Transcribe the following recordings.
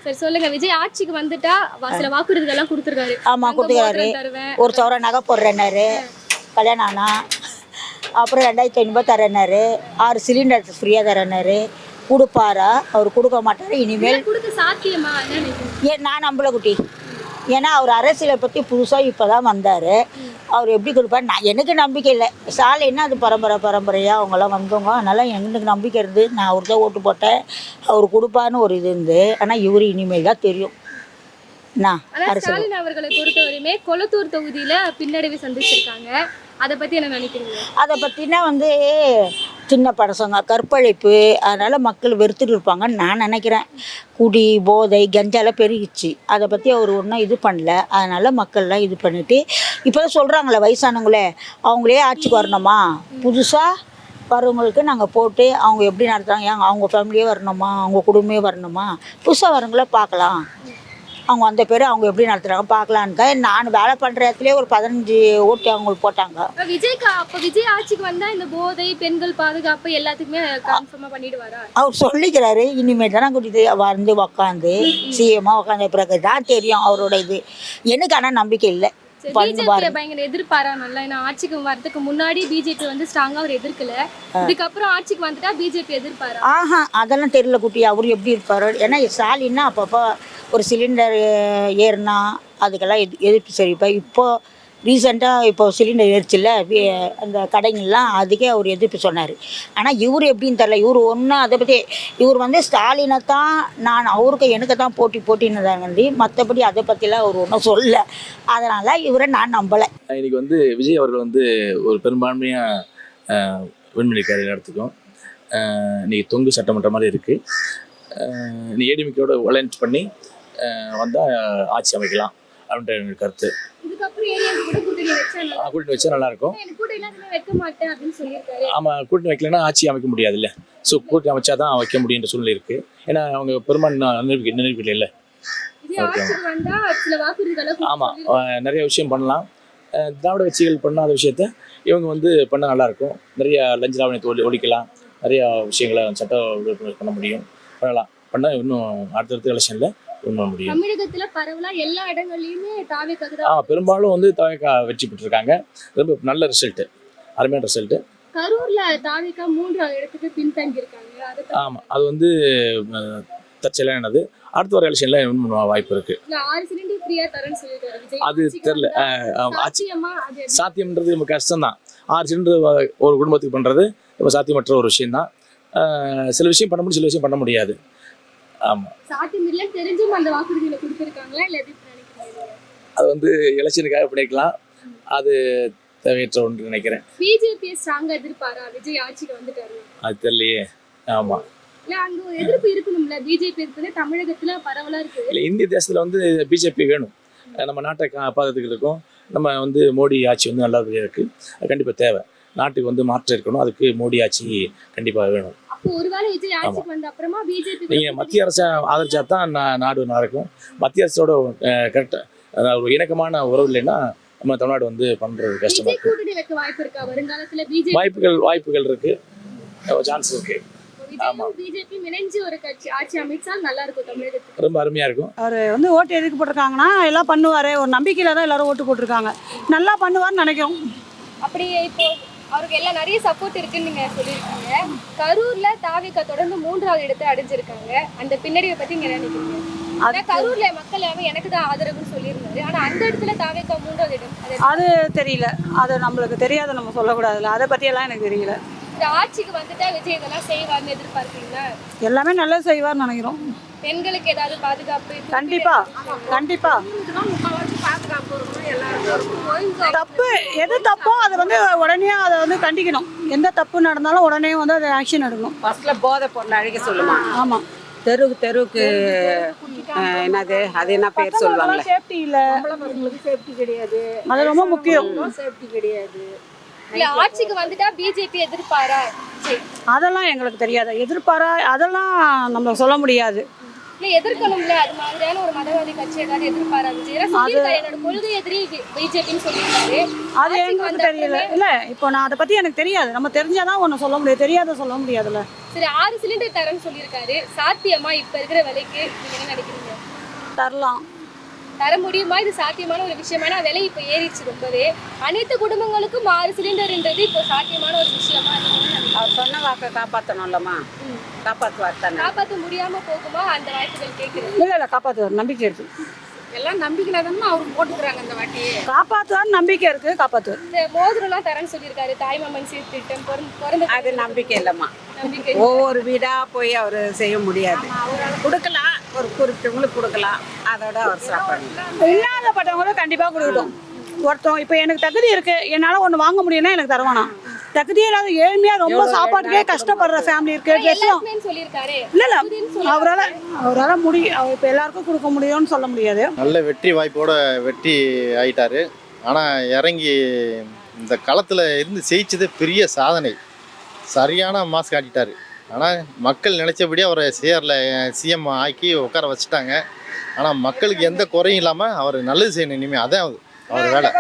சரி சொல்லுங்க, விஜய் ஆட்சிக்கு வந்துட்டா சில வாக்குறுதிகள் எல்லாம் கொடுத்துருக்காரு. ஆமா கொடுத்துருக்காரு. ஒரு சவரன் நகை போடுறேன்னாரு கல்யாணம் ஆனா. அப்புறம் 2500 தரேன்னாரு. 6 சிலிண்டர் ஃப்ரீயாக தரேன்னாரு. கொடுப்பாரா? அவர் கொடுக்க மாட்டார். இனிமேல் கொடுக்க சாத்தியமா? நான் நம்பல குட்டி. ஏன்னா அவர் அரசியலை பற்றி புதுசாக இப்போ தான் வந்தார். அவர் எப்படி கொடுப்பார் எனக்கு நம்பிக்கை இல்லை. ஸ்டாலின்னா அது பரம்பரையாக அவங்களாம் வந்தவங்க. அதனால் எனக்கு நம்பிக்கை இருந்து நான் அவர் தான் ஓட்டு போட்டேன். அவர் கொடுப்பான்னு ஒரு இது இருந்து. ஆனால் இவர் இனிமேல் தான் தெரியும். ஸ்டாலின் அவர்களை பொறுத்தவரையுமே கொளத்தூர் தொகுதியில பின்னடைவை சந்திச்சிருக்காங்க. அதை பத்தி என்ன நினைக்கிறீங்க? அதை பற்றினா சின்ன பசங்க கற்பழிப்பு, அதனால் மக்கள் வெறுத்துட்டு இருப்பாங்கன்னு நான் நினைக்கிறேன். குடி போதை கஞ்சாலாம் பெருகிச்சு. அதை பற்றி அவர் ஒன்றும் இது பண்ணல. அதனால் மக்கள்லாம் இது பண்ணிவிட்டு இப்போ தான் சொல்கிறாங்களே வயசானவங்களே அவங்களே ஆட்சிக்கு வரணுமா, புதுசாக வரவங்களுக்கு நாங்கள் போட்டு அவங்க எப்படி நடத்துகிறாங்க, அவங்க ஃபேமிலியே வரணுமா, அவங்க குடும்பமே வரணுமா, புதுசாக வரவங்கள பார்க்கலாம், அவங்க அந்த பேர் அவங்க எப்படி நடத்துகிறாங்க பார்க்கலான்னு நான் வேலை பண்ணுற இடத்துலேயே ஒரு 15 ஓட்டு அவங்களுக்கு போட்டாங்க. விஜய் ஆட்சிக்கு வந்தால் இந்த போதை பெண்கள் பாதுகாப்பு எல்லாத்துக்குமே கன்ஃபார்மாக பண்ணிடுவாரா? அவர் சொல்லிக்கிறாரு. இனிமேல் தானே கூட்டிட்டு வந்து உக்காந்து சிஎம்மாக உட்காந்த பிறகு தான் தெரியும் அவரோட இது. எனக்கு ஆனால் நம்பிக்கை இல்லை. பயங்கர எதிர்பாரா நல்லா. ஏன்னா ஆட்சிக்கு வரதுக்கு முன்னாடி பிஜேபி வந்து ஸ்ட்ராங்கா அவர் எதிர்க்கல. இதுக்கப்புறம் ஆட்சிக்கு வந்துட்டா பிஜேபி எதிர்பாரா? அதெல்லாம் தெரியல குட்டி. அவர் எப்படி இருப்பாரு? ஏன்னா ஸ்டாலின்னா அப்பப்போ ஒரு சிலிண்டர் ஏறினா அதுக்கெல்லாம் எதிர்ப்பு சரிப்பா. இப்போ ரீசெண்டாக இப்போ சிலிண்டர் ஏறிச்சில்ல அந்த கடைங்கள்லாம், அதுக்கே அவர் எதிர்ப்பு சொன்னார். ஆனால் இவர் எப்படின்னு தெரில. இவர் ஒன்றும் அதை பற்றி இவர் ஸ்டாலினை தான் நான் அவருக்கு எனக்கு தான் போட்டின்னு தாங்கண்டி. மற்றபடி அதை பற்றிலாம் அவர் ஒன்றும் சொல்லலை. அதனால் இவரை நான் நம்பலை. இன்றைக்கி விஜய் அவர்கள் ஒரு பெரும்பான்மையாக விண்வெளிக்கார இடத்துக்கும் இன்றைக்கி தொங்கு சட்டமன்ற மாதிரி இருக்குது. நீ ஏடிமிக்கோட அலைன்ஸ் பண்ணி வந்தால் ஆட்சி அமைக்கலாம் அப்படின்ற எனக்கு கருத்து. கூட்டணி வச்சா நல்லாயிருக்கும். ஆமாம், கூட்டணி வைக்கலன்னா ஆட்சி அமைக்க முடியாது இல்லை. ஸோ கூட்டணி அமைச்சா தான் வைக்க முடியுன்ற சூழ்நிலை இருக்குது. ஏன்னா அவங்க பெரும்பான்மை நினைவுகள் இல்லை. ஆமாம், நிறைய விஷயம் பண்ணலாம். திராவிட கட்சிகள் பண்ணாத விஷயத்த இவங்க பண்ணால் நல்லாயிருக்கும். நிறைய லஞ்ச லாவணியத்தை ஒழிக்கலாம். நிறையா விஷயங்களை சட்ட பண்ண முடியும். பண்ணால் இன்னும் அடுத்தடுத்த எலெக்ஷனில் முடியும். தமிழகத்துல பரவலா எல்லா இடங்கள்லயுமே பெரும்பாலும் தாவேகா வெற்றி பெற்றிருக்காங்க. ரொம்ப நல்ல ரிசல்ட், அருமையான ரிசல்ட். கரூர்ல தாவேகா 3வது இடத்துக்கு பின்தங்கி இருக்காங்க. ஆமா, அது தற்செயலானது. அடுத்த ஒரு எலெக்ஷன்ல இன்னும் வாய்ப்பு இருக்கு. 6 சிலிண்டர் ஃப்ரீயா தரேன்னு சொல்லிருக்காரு விஜய். அது தெரியல. சாத்தியம்ன்றது ரொம்ப கஷ்டம் தான். 6 சிலிண்டர் ஒரு குடும்பத்துக்கு பண்றது ரொம்ப சாத்தியமற்ற ஒரு விஷயம் தான். சில விஷயம் பண்ண முடியும், சில விஷயம் பண்ண முடியாது. ஆமா, சாத்தியம் இல்லைன்னு தெரிஞ்சும் அந்த வாக்குறுதிகளை கொடுத்திருக்காங்களா இல்ல எப்படி நினைக்கிறீங்க? அது எலெக்ஷனுக்காக பண்ணிக்கலாம். அது தேவையற்ற ஒன்று நினைக்கிறேன். பிஜேபி ஸ்ட்ராங்கா எதிர்பாரா விஜய் ஆட்சிக்கு வந்துட்டாரு? அது தெரியலையே. ஆமா, இல்ல அங்க ஒரு எதிர்ப்பு இருக்கணும்ல. பிஜேபி இருக்குது தமிழகத்துல பரவலா இருக்கு. இல்ல, இந்திய தேசத்துல பிஜேபி வேணும். நம்ம நாட்டை பாதுகாத்துக்கிறதுக்கும் நம்ம மோடி ஆட்சி நல்லபடியா இருக்கு. அது கண்டிப்பா தேவை. நாட்டுக்கு மாற்றம் இருக்கணும். அதுக்கு மோடி ஆட்சி கண்டிப்பா வேணும். நீங்க மத்திய அரசை ஆதரிச்சா தான் நாடு நடக்கும். மத்திய அரசோட கரெக்டா ஒரு இணக்கமான உறவு இல்லைன்னா நம்ம தமிழ்நாடு பண்றது கஷ்டமா இருக்கு. வாய்ப்புகள் இருக்கு, சான்ஸ் இருக்கு. ரொம்ப அருமையா இருக்கும். அவர் ஓட்டு எதுக்கு போட்டிருக்காங்கன்னா எல்லாம் பண்ணுவாரு ஒரு நம்பிக்கையில தான் எல்லாரும் ஓட்டு போட்டிருக்காங்க. நல்லா பண்ணுவார்னு நினைக்கிறோம். அப்படியே இப்போ அவருக்கு எல்லாம் நிறைய சப்போர்ட் இருக்குன்னு நீங்க சொல்லியிருக்கீங்க. கரூர்ல தாவேகா தொடர்ந்து 3வது இடத்தை அடைஞ்சிருக்காங்க. அந்த பின்னடைவை பத்தி நீங்க நினைக்கிறீங்க? ஆனா கரூர்ல மக்கள் எனக்கு தான் ஆதரவுன்னு சொல்லியிருந்தாரு. ஆனா அந்த இடத்துல தாவேகா 3வது இடம் அது தெரியல. அது நம்மளுக்கு தெரியாத, நம்ம சொல்லக்கூடாதுல. அதை பத்தி எல்லாம் எனக்கு தெரியல. இந்த ஆட்சிக்கு வந்துட்டா விஜய் இதெல்லாம் செய்வார்னு எதிர்பார்க்கீங்களா? எல்லாமே நல்லா செய்வார்னு நினைக்கிறோம். பெண்களுக்கு ஏதாவது பாதுகாப்பு? கண்டிப்பா கண்டிப்பா. தப்பு எது தப்போ அதை உடனே அதை கண்டிக்கணும். எந்த தப்பு நடந்தாலும் உடனே அதை ஆக்ஷன் எடுக்கணும். ஃபர்ஸ்ட்ல போதை பொருள் அழிக்க சொல்லுவாங்க. ஆமா, தெருவுக்கு என்னது அது என்ன பேர் சொல்லுவாங்க? சேஃப்டி இல்ல, சேஃப்டி கிடையாது. அது ரொம்ப முக்கியம். சேஃப்டி கிடையாது. இல்ல ஆட்சிக்கு வந்துட்டா பிஜேபி எதிர்பாரா? அதெல்லாம் எங்களுக்கு தெரியாது. எதிர்பாரா அதெல்லாம் நம்ம சொல்ல முடியாது. இல்ல எதிர்க்கணும்ல. அது மாதிரியான ஒரு மதவாதி கட்சி ஏதாவது எதிர்பாரா விஜய்? என்னோட கொள்கை எதிரி பிஜேபின்னு சொல்லியிருக்காரு. அது எங்களுக்கு தெரியல. இல்ல இப்போ நான் அதை பத்தி எனக்கு தெரியாது. நம்ம தெரிஞ்சாதான் ஒண்ணு சொல்ல முடியும், தெரியாத சொல்ல முடியாதுல்ல. சரி, 6 சிலிண்டர் தரேன்னு சொல்லியிருக்காரு. சாத்தியமா இப்ப இருக்கிற விலைக்கு நீங்க என்ன நினைக்கிறீங்க? தரலாம். தர முடியுமா? இது சாத்தியமான ஒரு விஷயமா? ஏன்னா விலை இப்போ ஏறிடுச்சு ரொம்பவே. அனைத்து குடும்பங்களுக்கும் 6 சிலிண்டர்ன்றது இப்போ சாத்தியமான ஒரு விஷயமா? அவர் சொன்ன வாக்கை காப்பாற்றணும்லம்மா, காப்பாற்றுவார் தானே. காப்பாற்ற முடியாம போகுமா? அந்த வாய்ப்புகள் கேட்குறது. இல்லை காப்பாற்றுவார், நம்பிக்கை இருக்குது. எல்லாம் நம்பிக்கையில தானே அவர் போட்டுக்கிறாங்க இந்த வாட்டி. காப்பாற்றுவார், நம்பிக்கை இருக்குது, காப்பாற்றுவார். இந்த மோதிரம்லாம் தரேன்னு சொல்லியிருக்காரு, தாய்மாமன் சீர்திட்டம் பிறந்த அது நம்பிக்கை இல்லைம்மா. நம்பிக்கை. ஒவ்வொரு வீடா போய் அவர் செய்ய முடியாது. கொடுக்கலாம், ஒரு குறிப்பிட்டவங்களுக்கு கொடுக்கலாம், அதோட அவர் சாப்பிடலாம். இல்லாதப்பட்டவங்களும் கண்டிப்பாக கொடுக்கட்டும். ஒருத்தவங்க இப்போ எனக்கு தகுதி இருக்குது, என்னால் ஒன்று வாங்க முடியும்னா எனக்கு தருவானா? தகுதியே இல்லாத ஏழ்மையாக ரொம்ப சாப்பாட்டுக்கே கஷ்டப்படுற ஃபேமிலி இருக்குது. ட்ரெஸ்ஸும் எல்லாருமே சொல்லியிருக்காரு. இல்லை அவரால் முடியும். அவர் இப்போ எல்லாருக்கும் கொடுக்க முடியும்னு சொல்ல முடியாது. நல்ல வெற்றி வாய்ப்போட வெற்றி ஆயிட்டாரு. ஆனால் இறங்கி இந்த களத்தில் இருந்து ஜெயிச்சது பெரிய சாதனை. சரியான மாஸ் காட்டிட்டார். ஆனால் மக்கள் நினச்சபடி அவரை சிஎம் ஆக்கி உட்கார வச்சுட்டாங்க. ஆனால் மக்களுக்கு எந்த குறையும் இல்லாமல் அவர் நல்லது செய்யணும். இனிமேல் அதான் அவர் வேலை.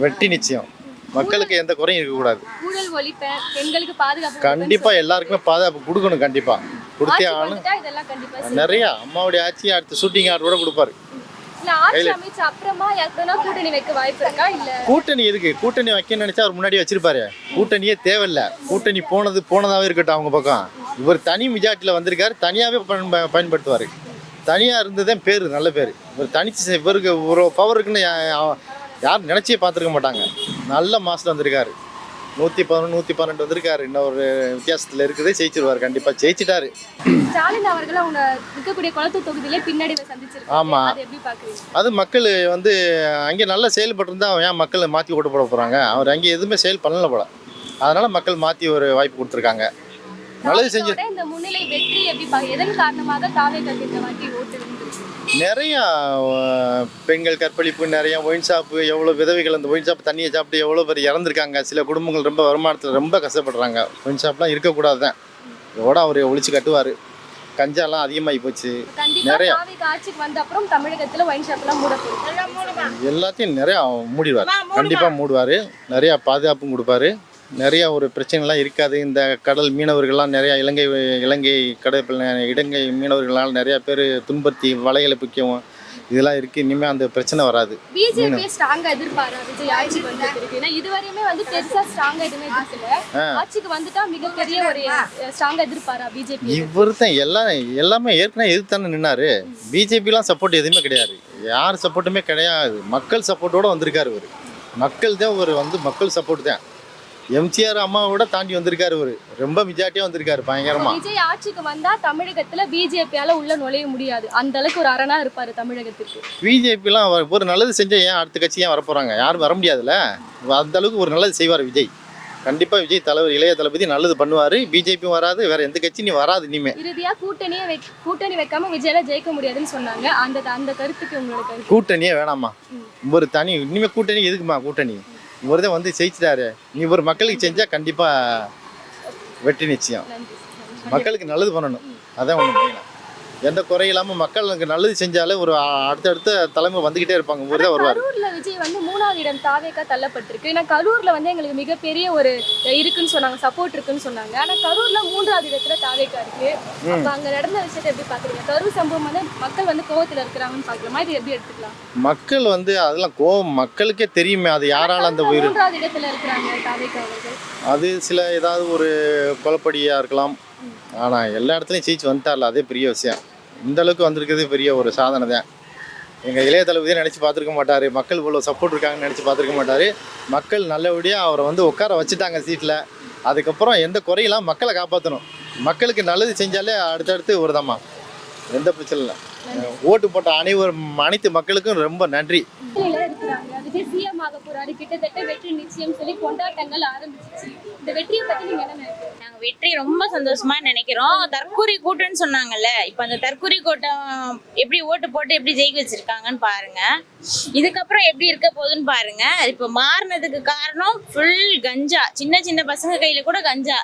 வெற்றி நிச்சயம். மக்களுக்கு எந்த குறையும் இருக்கக்கூடாது. ஊழல் ஒழிப்பேன், பெண்களுக்கு பாதுகாப்பு கண்டிப்பாக எல்லாருக்குமே பாதுகாப்பு கொடுக்கணும். கண்டிப்பாக கொடுத்தே ஆகணும். இதெல்லாம் கண்டிப்பா நிறையா அம்மாவுடைய ஆட்சி அடுத்து ஷூட்டிங் ஆர்டர் கூட கொடுப்பாரு. இல்ல ஆட்சி அமைச்ச அப்புறமா யாருன்னா கூட்டணி வைக்க வாய்ப்பு இருக்கா? இல்ல கூட்டணி இருக்கு. கூட்டணி வைக்கணும்னு நினைச்சா அவர் முன்னாடி வச்சிருப்பாரு. கூட்டணியே தேவையில்லை. கூட்டணி போனதாவே இருக்கட்டும் அவங்க பக்கம். இவர் தனி மெஜாரிட்டியில் வந்திருக்காரு, தனியாகவே பயன்படுத்துவார். தனியாக இருந்ததே பேர், நல்ல பேர். இவர் தனிச்சு இவருக்கு ஒரு பவர் இருக்குன்னு யாரும் நினச்சே பார்த்துருக்க மாட்டாங்க. நல்ல மாதத்தில் வந்திருக்காரு. 111 112 வந்திருக்காரு. இன்னும் ஒரு வித்தியாசத்தில் இருக்குது. ஜெயிச்சிருவார், கண்டிப்பாக ஜெயிச்சிட்டாரு. ஸ்டாலின் அவர்கள் அவங்க இருக்கக்கூடிய குளத்தூர் தொகுதியிலே பின்னடைவை சந்திச்சிருக்காங்க. ஆமாம், அது எப்படி பார்க்குறீங்க? அது மக்கள் வந்து அங்கே நல்லா செயல்பட்டு ஏன் மக்களை மாற்றி ஓட்டு போட போகிறாங்க? அவர் அங்கே எதுவுமே செயல் பண்ணல போல. அதனால் மக்கள் மாற்றி ஒரு வாய்ப்பு கொடுத்துருக்காங்க. நல்லது செஞ்சு இந்த முன்னிலை வெற்றி எப்படி எதன் காரணமாக தாவேக்கு இந்த வாட்டி ஓட்டு இருந்துருக்கு? நிறையா பெண்கள் கற்பழிப்பு, நிறையா ஒயின் ஷாப்பு, எவ்வளோ விதவைகள் அந்த ஒயின் ஷாப் தண்ணியை சாப்பிட்டு எவ்வளோ பேர் இறந்துருக்காங்க. சில குடும்பங்கள் ரொம்ப வருமானத்தில் ரொம்ப கஷ்டப்படுறாங்க. ஒயின் ஷாப்லாம் இருக்கக்கூடாது தான். இதோட அவர் ஒழிச்சு கட்டுவார். கஞ்சாலாம் அதிகமாகி போச்சு. நிறையா ஆட்சிக்கு வந்த அப்புறம் தமிழகத்தில் ஒயின் ஷாப்லாம் மூடப்படும். எல்லாத்தையும் நிறையா மூடிடுவார். கண்டிப்பாக மூடுவார். நிறையா பாதுகாப்பும் கொடுப்பாரு. நிறையா ஒரு பிரச்சனைலாம் இருக்காது. இந்த கடல் மீனவர்கள்லாம் நிறையா இலங்கை இடங்கை மீனவர்களால் நிறையா பேர் துன்பத்தி வலைகளை பிக்கவும் இதெல்லாம் இருக்குது. இனிமேல் அந்த பிரச்சனை வராது. பிஜேபி ஸ்ட்ராங்கா எதிர்பாரா விஜய் ஆட்சிக்கு வந்திருக்கு? ஏன்னா இதுவரையுமே வந்து பெருசா ஸ்ட்ராங்கா எதுவுமே எதிர்க்கல. ஆட்சிக்கு வந்துட்டா மிகப்பெரிய ஒரு ஸ்ட்ராங்கா எதிர்பாரா பிஜேபி? இவர் தான் எல்லாமே ஏற்கனவே எதிர்த்தானே நின்னாரு. பிஜேபிலாம் சப்போர்ட் எதுவுமே கிடையாது. யார் சப்போர்ட்டுமே கிடையாது. மக்கள் சப்போர்ட்டோட வந்திருக்காரு இவர். மக்கள் தான் ஒரு மக்கள் சப்போர்ட் தான். எம்ஜிஆர் அம்மாவோட தாண்டி வந்திருக்காரு. இவர் ரொம்ப மெஜாரிட்டியா வந்திருக்காரு. பயங்கரமா விஜய் ஆட்சிக்கு வந்தா தமிழகத்துல பிஜேபியால உள்ள நுழைய முடியாது. அந்த அளவுக்கு ஒரு அரணா இருப்பாரு தமிழகத்துக்கு. பிஜேபிலாம் ஒரு நல்லது செஞ்சா ஏன் அடுத்த கட்சி ஏன் வரப்போறாங்க? யாரும் வர முடியாதுல்ல. அந்த அளவுக்கு ஒரு நல்லது செய்வார் விஜய். கண்டிப்பா விஜய் தலைவர், இளைய தளபதி நல்லது பண்ணுவாரு. பிஜேபியும் வராது, வேற எந்த கட்சியும் வராது இனிமே. இறுதியா கூட்டணி வைக்காம விஜயால ஜெயிக்க முடியாதுன்னு சொன்னாங்க. அந்த கருத்துக்கு உங்களோட கருத்து? கூட்டணியே வேணாமா. ஒரு தனி இனிமே கூட்டணி எதுக்குமா? கூட்டணி இவர் தான் வந்து ஜெயிச்சிட்டாரு. நீ ஒரு மக்களுக்கு செஞ்சா கண்டிப்பா வெற்றி நிச்சயம். மக்களுக்கு நல்லது பண்ணணும், அதான் ஒண்ணு மெயினா. எந்த குறையில்லாம மக்களுக்கு நல்லது செஞ்சாலே ஒரு அடுத்தடுத்த தலைமை வந்துகிட்டே இருப்பாங்க. இவர் தான் வருவார். கரூர்ல விஜய் வந்து 3வது இடம் தாவேக்கா தள்ளப்பட்டிருக்கு. ஏன்னா கரூர்ல வந்து எங்களுக்கு மிகப்பெரிய ஒரு இருக்குன்னு சொன்னாங்க, சப்போர்ட் இருக்குன்னு சொன்னாங்க. ஆனா கரூர்ல 3வது இடத்துல தாவேக்கா இருக்கு. அப்ப அங்க நடந்த விஷயத்தை எப்படி பாக்குறீங்க? கரூர் சம்பவம் வந்து மக்கள் வந்து கோவத்துல இருக்கிறாங்கன்னு பாக்கலாமா? இது எப்படி எடுத்துக்கலாம்? மக்கள் வந்து அதெல்லாம் கோவம் மக்களுக்கே தெரியுமே. அது யாரால அந்த உயிர் 3வது இடத்துல இருக்கிறாங்க தாவேக்கா அவர்கள். அது சில ஏதாவது ஒரு கொலைப்படியா இருக்கலாம். ஆனா எல்லா இடத்துலயும் ஜெயிச்சு வந்துட்டார்ல, அதே பெரிய விஷயம். இந்த அளவுக்கு வந்திருக்கிறது பெரிய ஒரு சாதனை தான். எங்கள் இளைய தளபதியை நினச்சி பார்த்துருக்க மாட்டார். மக்கள் இவ்வளோ சப்போர்ட் இருக்காங்கன்னு நினச்சி பார்த்துருக்க மாட்டார். மக்கள் நல்லபடியாக அவரை வந்து உட்கார வச்சுட்டாங்க சீட்டில். அதுக்கப்புறம் எந்த குறையெல்லாம் மக்களை காப்பாற்றணும். மக்களுக்கு நல்லது செஞ்சாலே அடுத்தடுத்து ஒரு தாம்மா, எந்த பிரச்சனை இல்லை. ஓட்டு போட்ட அனைத்து மக்களுக்கும் ரொம்ப நன்றி. விஜய் சிஎம் ஆக போறாரு, கிட்டத்தட்ட வெற்றி நிச்சயம் சொல்லி கொண்டாட்டங்கள் ஆரம்பிச்சிச்சு. இந்த வெற்றியை பத்தி நீங்க என்ன நினைக்கிறீங்க? நாங்க வெற்றி ரொம்ப சந்தோஷமா நினைக்கிறோம். தற்கூரி கூட்டம்னு சொன்னாங்கல்ல, இப்ப அந்த தற்கூரி கூட்டம் எப்படி ஓட்டு போட்டு எப்படி ஜெயிக்க வச்சிருக்காங்கன்னு பாருங்க. இதுக்கப்புறம் எப்படி இருக்க போகுதுன்னு பாருங்க. இப்ப மாறினதுக்கு காரணம் ஃபுல் கஞ்சா. சின்ன சின்ன பசங்க கையில கூட கஞ்சா.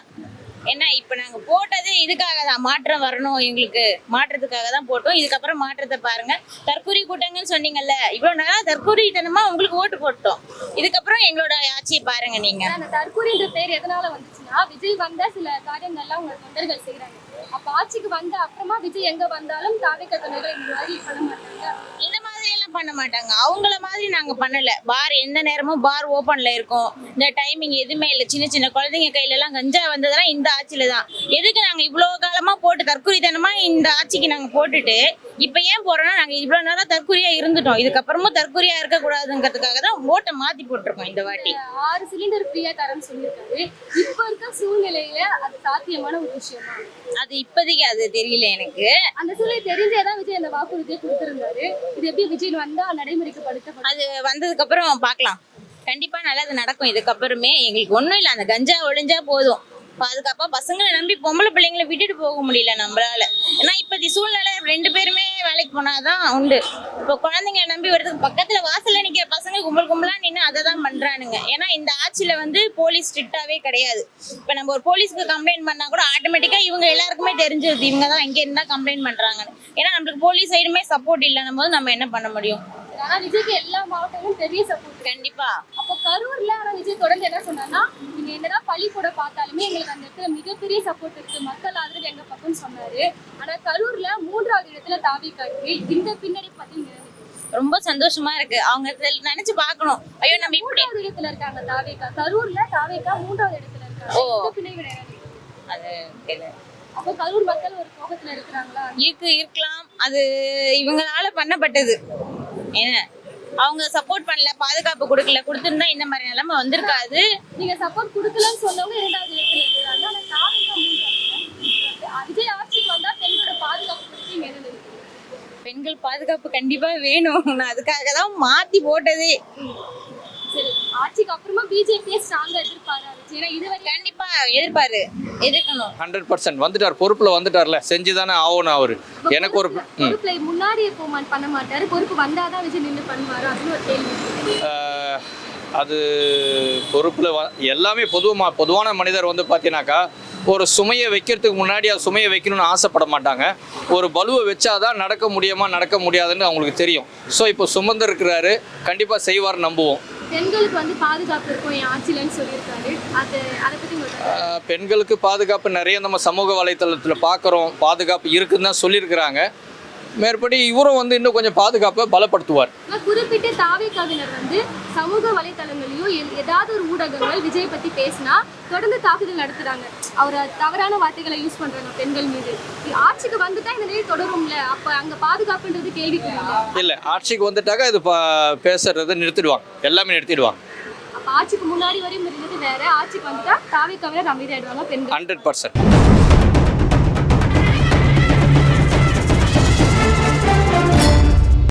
ஏன்னா இப்போ நாங்கள் போட்டது இதுக்காக தான், மாற்றம் வரணும் எங்களுக்கு, மாற்றத்துக்காக தான் போட்டோம். இதுக்கப்புறம் மாற்றத்தை பாருங்க. தற்கூரி கூட்டங்கன்னு சொன்னீங்கல்ல, இவ்வளோ நாளாக தற்கூரித்தனமா உங்களுக்கு ஓட்டு போட்டோம். இதுக்கப்புறம் எங்களோட ஆட்சியை பாருங்க நீங்க. அந்த தற்கூரின்ற பேர் எதனால வந்துச்சுன்னா, விஜய் வந்த சில காரியங்கள்லாம் உங்க தொண்டர்கள் செய்யறாங்க. அப்ப ஆட்சிக்கு வந்த அப்புறமா விஜய் எங்க வந்தாலும் தாவேக தொண்டர்கள் இந்த மாதிரி பண்ண மாட்டாங்க. இந்த மாதிரி எல்லாம் பண்ண மாட்டாங்க. அவங்கள மாதிரி நாங்க பண்ணல. பார் எந்த நேரமும் பார் ஓபன்ல இருக்கும். இந்த டைமிங் எதுவுமே இல்லை. சின்ன சின்ன குழந்தைங்க கையில எல்லாம் கஞ்சா வந்ததெல்லாம் இந்த ஆட்சியில தான். எதுக்கு நாங்க இவ்வளவு காலமா போட்டு தற்கொலைத்தனமா இந்த ஆட்சிக்கு நாங்க போட்டுட்டு இப்ப ஏன் போறோம்னா, நாங்க இவ்வளவு நாளா தற்கொலையா இருந்துட்டோம். இதுக்கப்புறமும் தற்கொலையா இருக்க கூடாதுங்கிறதுக்காக தான் ஓட்டை மாத்தி போட்டிருக்கோம் இந்த வாட்டி. 6 சிலிண்டர் ஃப்ரீயா தரேன்னு சொல்லியிருக்காரு. இப்ப இருக்க சூழ்நிலையில அது சாத்தியமான ஒரு விஷயமா? அது இப்போதைக்கு அது தெரியல எனக்கு. அந்த சூழ்நிலை தெரிஞ்சேதான் விஜய் அந்த வாக்குறுதியை கொடுத்திருந்தாரு. இது எப்படி விஜய் வந்தா நடைமுறைப்படுத்தப்படும்? அது வந்ததுக்கு அப்புறம் பார்க்கலாம். கண்டிப்பா நல்லது நடக்கும். இதுக்கப்புறமே எங்களுக்கு ஒண்ணும் இல்லை. அந்த கஞ்சா ஒழிஞ்சா போதும். பாதுகாப்பா பசங்களை நம்பி பொம்பளை பிள்ளைங்களை விட்டுட்டு போக முடியல நம்மளால. ஏன்னா இப்போதைய சூழ்நிலை 2 பேருமே வேலைக்கு போனாதான் உண்டு. இப்போ குழந்தைங்களை நம்பி வரதுக்கு பக்கத்துல வாசல்ல நிக்கிற பசங்க கும்பலா நின்று அதை தான் பண்றானுங்க. ஏன்னா இந்த ஆட்சியில வந்து போலீஸ் ஸ்ட்ரிக்டாவே கிடையாது. இப்போ நம்ம ஒரு போலீஸ்க்கு கம்ப்ளைண்ட் பண்ணா கூட ஆட்டோமேட்டிக்கா இவங்க எல்லாருக்குமே தெரிஞ்சிருது இவங்க தான் இங்க இருந்தா கம்ப்ளைண்ட் பண்றாங்கன்னு. ஏன்னா நம்மளுக்கு போலீஸ் சைடுமே சப்போர்ட் இல்லைன்னும் போது நம்ம என்ன பண்ண முடியும்? ஆனா விஜய்க்கு எல்லா மாவட்டமும் பெரிய சப்போர்ட். கண்டிப்பா. அப்போ கரூர்ல ஆனா விஜய் தொடர்ந்து என்ன சொன்னார்னா, நீங்க என்னதான் பள்ளி கூட பார்த்தாலுமே எங்களுக்கு அந்த இடத்துல மிகப்பெரிய சப்போர்ட் இருக்கு, மக்கள் ஆதரவு எங்க பக்கம்னு சொன்னாரு. ஆனா கரூர்ல 3வது இடத்துல தாவேகா இருக்கு. இந்த பின்னணி பத்தி ரொம்ப சந்தோஷமா இருக்கு. அவங்க நினைச்சு பார்க்கணும். ஐயோ நம்ம இப்படி 3வது இடத்துல இருக்காங்க தாவேகா. கரூர்ல தாவேகா 3வது இடத்துல இருக்காங்க. இந்த பின்னணி அது தெரியல. அப்போ கரூர் மக்கள் ஒரு கோபத்துல இருக்கிறாங்களா? இருக்கலாம். அது இவங்களால பண்ணப்பட்டது. ஏன்னா அவங்க சப்போர்ட் பண்ணல, பாதுகாப்பு கொடுக்கல. கொடுத்திருந்தா இந்த மாதிரி நிலைமை வந்திருக்காது. நீங்க சப்போர்ட் கொடுக்கலன்னு சொன்னவங்க 2வது இடத்துல இருக்காங்க. ஆனா தாவேகா 3வது. விஜய் ஆட்சிக்கு வந்தா பெண்களோட பாதுகாப்பு பத்தி என்ன நினைக்கிறீங்க? பெண்கள் பாதுகாப்பு கண்டிப்பா வேணும். நான் அதுக்காக தான் மாத்தி போட்டதே. சரி, ஆட்சிக்கு அப்புறமா பிஜேபியே ஸ்ட்ராங்கா எதிர்ப்பாரு. ஏன்னா இதுவரை கண்டிப்பா எதிர்க்கணும். 100% வந்துட்டார். பொறுப்புல வந்துட்டார்ல, செஞ்சுதானே ஆகணும். அவரு எனக்கு ஒரு பொறுப்புல முன்னாடி பண்ண மாட்டாரு. பொறுப்பு வந்தாதான் விஜய் நின்று பண்ணுவாரு. அது ஒரு கேள்வி. அது பொறுப்புல எல்லாமே பொதுவான மனிதர் வந்து பார்த்தீங்கன்னாக்கா, ஒரு சுமையை வைக்கிறதுக்கு முன்னாடி அது சுமையை வைக்கணும்னு ஆசைப்பட மாட்டாங்க. ஒரு பலுவை வச்சாதான் நடக்க முடியாதுன்னு அவங்களுக்கு தெரியும். ஸோ இப்போ சுமந்து இருக்கிறாரு, கண்டிப்பாக செய்வார் நம்புவோம். பெண்களுக்கு வந்து பாதுகாப்பு இருக்கும் என் ஆட்சியிலன்னு சொல்லியிருக்காரு. அதை பற்றி உங்களுக்கு? பெண்களுக்கு பாதுகாப்பு நிறைய நம்ம சமூக வலைத்தளத்தில் பார்க்குறோம். பாதுகாப்பு இருக்குன்னு தான் சொல்லியிருக்கிறாங்க. மேற்படி இவரும் வந்து இன்னும் கொஞ்சம் பாதுகாப்பை பலப்படுத்துவார். குறிப்பிட்ட தாவேகாவினர் வந்து சமூக வலைத்தளங்களையும் ஏதாவது ஒரு ஊடகங்கள் விஜய் பற்றி பேசினா தொடர்ந்து தாக்குதல் நடத்துறாங்க. அவர் தவறான வார்த்தைகளை யூஸ் பண்றாங்க பெண்கள் மீது. ஆட்சிக்கு வந்துட்டா இந்த நிலை தொடரும்ல, அப்ப அங்க பாதுகாப்புன்றது கேள்விக்குரிய இல்லை. ஆட்சிக்கு வந்துட்டாக்கா இது பேசுறதை நிறுத்திடுவாங்க, எல்லாமே நிறுத்திடுவாங்க. அப்ப ஆட்சிக்கு முன்னாடி வரையும் இருந்தது வேற, ஆட்சிக்கு வந்துட்டா தாவேகாவினர் அமைதியாயிடுவாங்க பெண்கள். 100%.